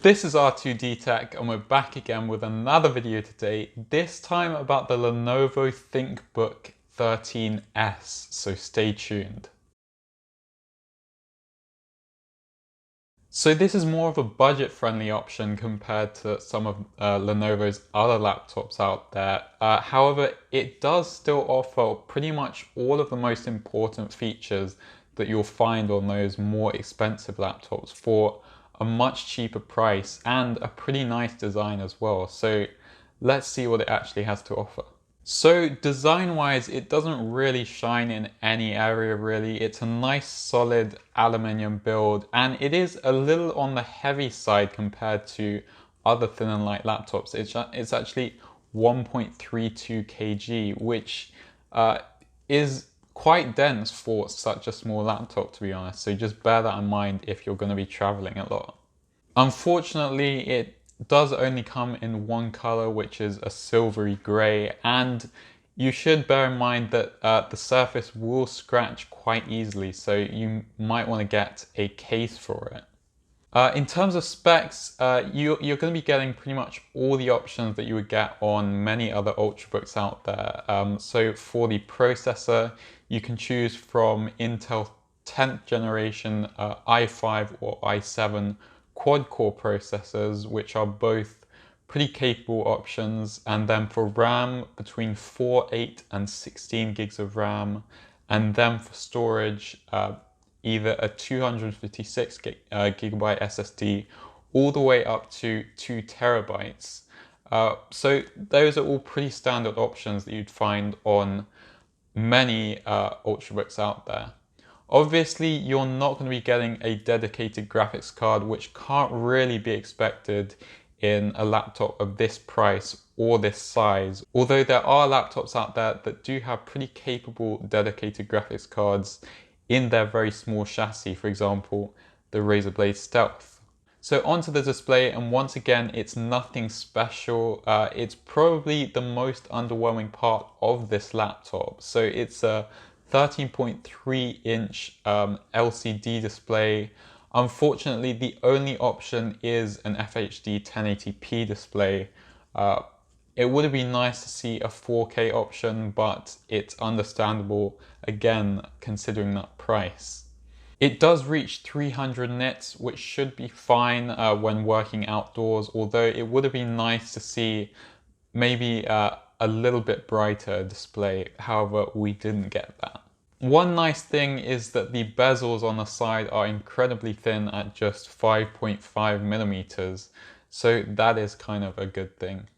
This is R2D Tech and we're back again with another video today, this time about the Lenovo ThinkBook 13S, so stay tuned. So this is more of a budget-friendly option compared to some of Lenovo's other laptops out there. However, it does still offer pretty much all of the most important features that you'll find on those more expensive laptops for a much cheaper price and a pretty nice design as well. So let's see what it actually has to offer. So design-wise, it doesn't really shine in any area really. It's a nice solid aluminium build and it is a little on the heavy side compared to other thin and light laptops. It's actually 1.32 kg, which is quite dense for such a small laptop, to be honest. So just bear that in mind if you're going to be traveling a lot. Unfortunately, it does only come in one color, which is a silvery gray, and you should bear in mind that the surface will scratch quite easily, so you might want to get a case for it. In terms of specs, you're going to be getting pretty much all the options that you would get on many other Ultrabooks out there. So for the processor, you can choose from Intel 10th generation i5 or i7 quad-core processors, which are both pretty capable options. And then for RAM, between 4, 8 and 16 gigs of RAM. And then for storage, either a 256 gigabyte SSD all the way up to 2 terabytes. So those are all pretty standard options that you'd find on many Ultrabooks out there. Obviously, you're not going to be getting a dedicated graphics card, which can't really be expected in a laptop of this price or this size. Although there are laptops out there that do have pretty capable dedicated graphics cards in their very small chassis, for example, the Razer Blade Stealth. So onto the display, and once again, it's nothing special. It's probably the most underwhelming part of this laptop. So it's a 13.3 inch LCD display. Unfortunately, the only option is an FHD 1080p display. It would have been nice to see a 4K option, but it's understandable, again, considering that price. It does reach 300 nits, which should be fine when working outdoors, although it would have been nice to see maybe a little bit brighter display. However, we didn't get that. One nice thing is that the bezels on the side are incredibly thin at just 5.5 millimeters, so that is kind of a good thing.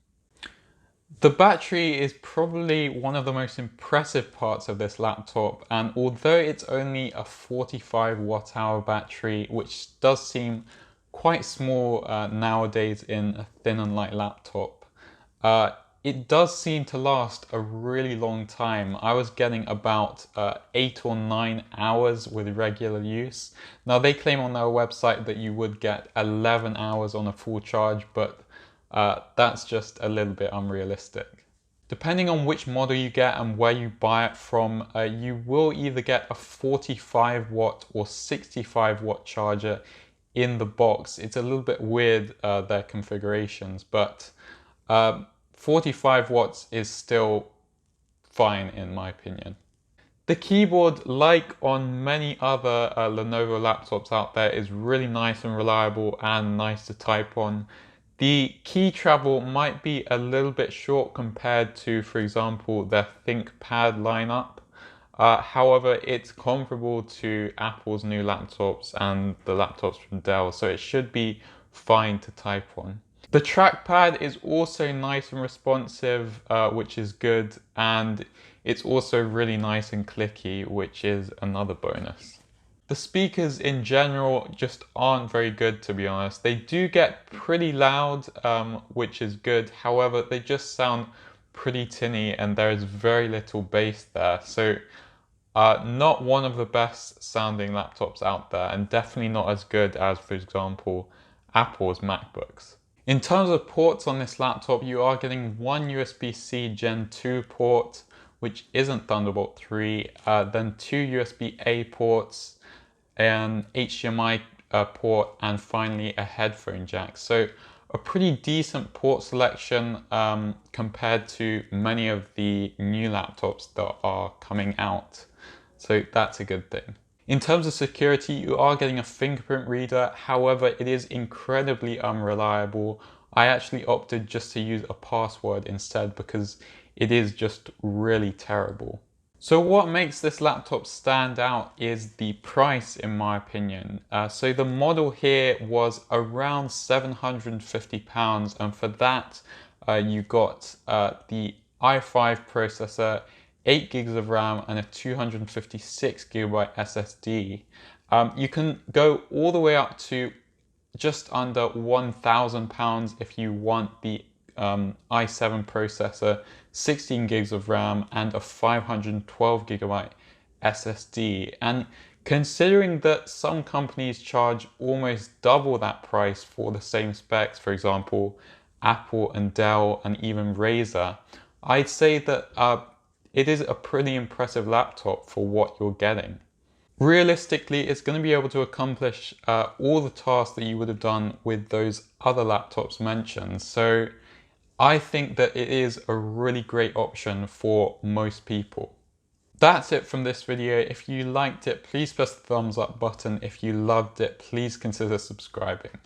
The battery is probably one of the most impressive parts of this laptop, and although it's only a 45 watt hour battery, which does seem quite small nowadays in a thin and light laptop, it does seem to last a really long time. I was getting about 8 or 9 hours with regular use. Now they claim on their website that you would get 11 hours on a full charge, but that's just a little bit unrealistic. Depending on which model you get and where you buy it from, you will either get a 45 watt or 65 watt charger in the box. It's a little bit weird, their configurations, but 45 watts is still fine in my opinion. The keyboard, like on many other Lenovo laptops out there, is really nice and reliable and nice to type on. The key travel might be a little bit short compared to, for example, their ThinkPad lineup. However, it's comparable to Apple's new laptops and the laptops from Dell, so it should be fine to type on. The trackpad is also nice and responsive, which is good, and it's also really nice and clicky, which is another bonus. The speakers in general just aren't very good, to be honest. They do get pretty loud, which is good. However, they just sound pretty tinny and there is very little bass there. So not one of the best sounding laptops out there, and definitely not as good as, for example, Apple's MacBooks. In terms of ports on this laptop, you are getting one USB-C Gen 2 port, which isn't Thunderbolt 3, then two USB-A ports, an HDMI port, and finally a headphone jack. So a pretty decent port selection compared to many of the new laptops that are coming out. So that's a good thing. In terms of security, you are getting a fingerprint reader. However, it is incredibly unreliable. I actually opted just to use a password instead because it is just really terrible. So what makes this laptop stand out is the price, in my opinion. So the model here was around £750, and for that you got the i5 processor, 8 gigs of RAM, and a 256GB SSD. You can go all the way up to just under £1,000 if you want the i7 processor, 16 gigs of RAM, and a 512GB SSD. And considering that some companies charge almost double that price for the same specs, for example, Apple and Dell and even Razer, I'd say that it is a pretty impressive laptop for what you're getting. Realistically, it's going to be able to accomplish all the tasks that you would have done with those other laptops mentioned. So I think that it is a really great option for most people. That's it from this video. If you liked it, please press the thumbs up button. If you loved it, please consider subscribing.